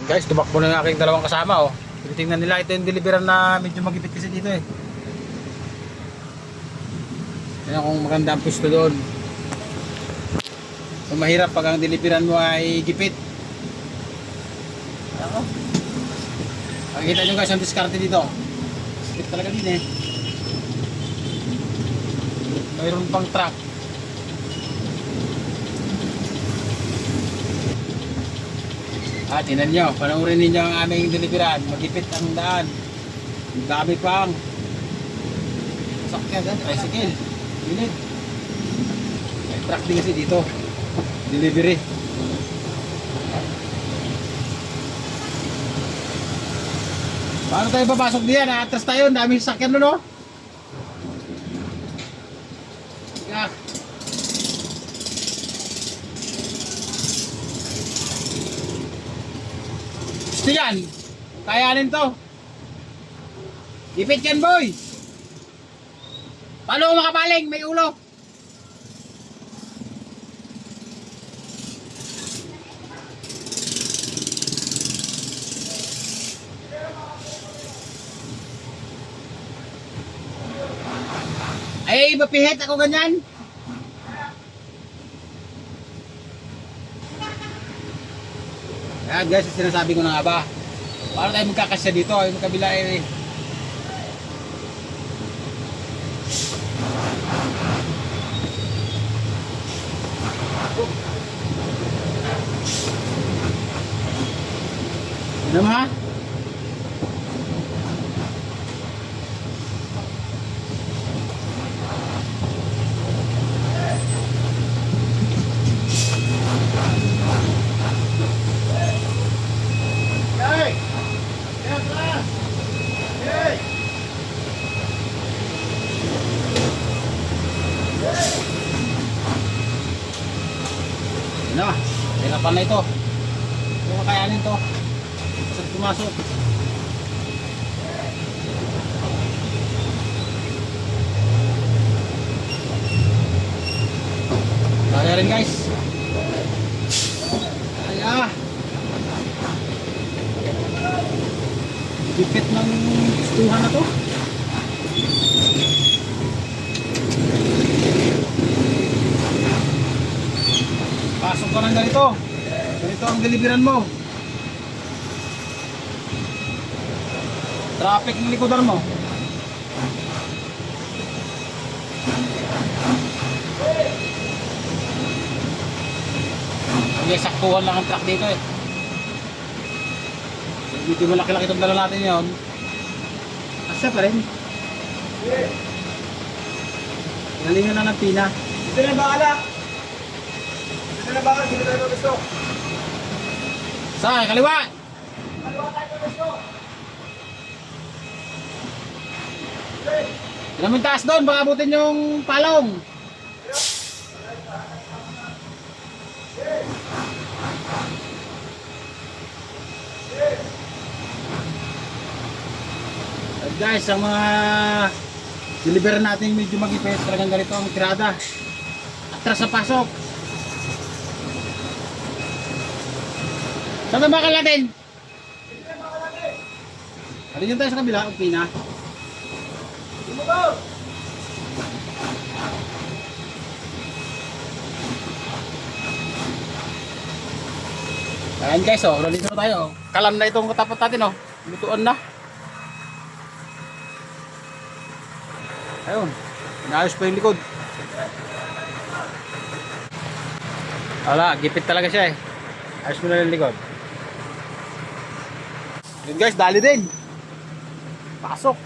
Guys, tumakbo na yung aking dalawang kasama, oh. Tinitingnan nila, ito yung deliveran na medyo magipit kasi dito, eh. Yan kung maganda ang pwesto doon. So, mahirap pag ang deliveran mo ay gipit. Ako. Makikita nyo guys ang diskarte dito. Gipit talaga din, eh. Mayroon pang truck. Tinan nyo, panoorin ninyo ang aming deliveran. Magipit ang daan. Ang dami pang sakyan, tricycle, unit. May truck din kasi dito. Delivery. Paano tayo papasok diyan? Atras tayo, ang daming sakyan no, no? Yeah. Gusto yan. Kayanin to. Ipit yan, boy. Paano ako makapaling? May ulo. Ay, mapihit ako ganyan. Ayan guys, sinasabi ko na nga ba. Paano tayo magkakasya dito? Yung kabila eh. Ano mo ha? Ano? Hirapan na ito. Hindi ko kakayanin ito. Saan pumasok? Kaya rin guys. Kaya. Dipit ng gustuhan na to. Pasok ka ng ganito. Ganito ang deliveran mo. Traffic ng likodan mo. Hindi, saktuhan lang ang truck dito eh. Dito malaki-laki itong dala natin yun. Asa pa rin. Galingan na ng pina. Dito na bakala. Dito na bakala. Dito tayo gusto. Saan? Kaliwa! Kaliwa tayo gusto. Ilan mo yung taas doon? Baka abutin yung palong. Guys, ang mga deliver natin medyo magipit, talagang ganito ang tirada. Atras sa pasok. Saan ang bakal natin? Alin yung tayo sa kabila, okay na. Ayan guys, oh, dito na tayo. Kalan na itong katapot natin, oh. Lutuan na. Ayun, inaayos pa yung likod. Wala, gipit talaga siya eh. Ayos mo na yung likod. Yun guys, dali din. Pasok.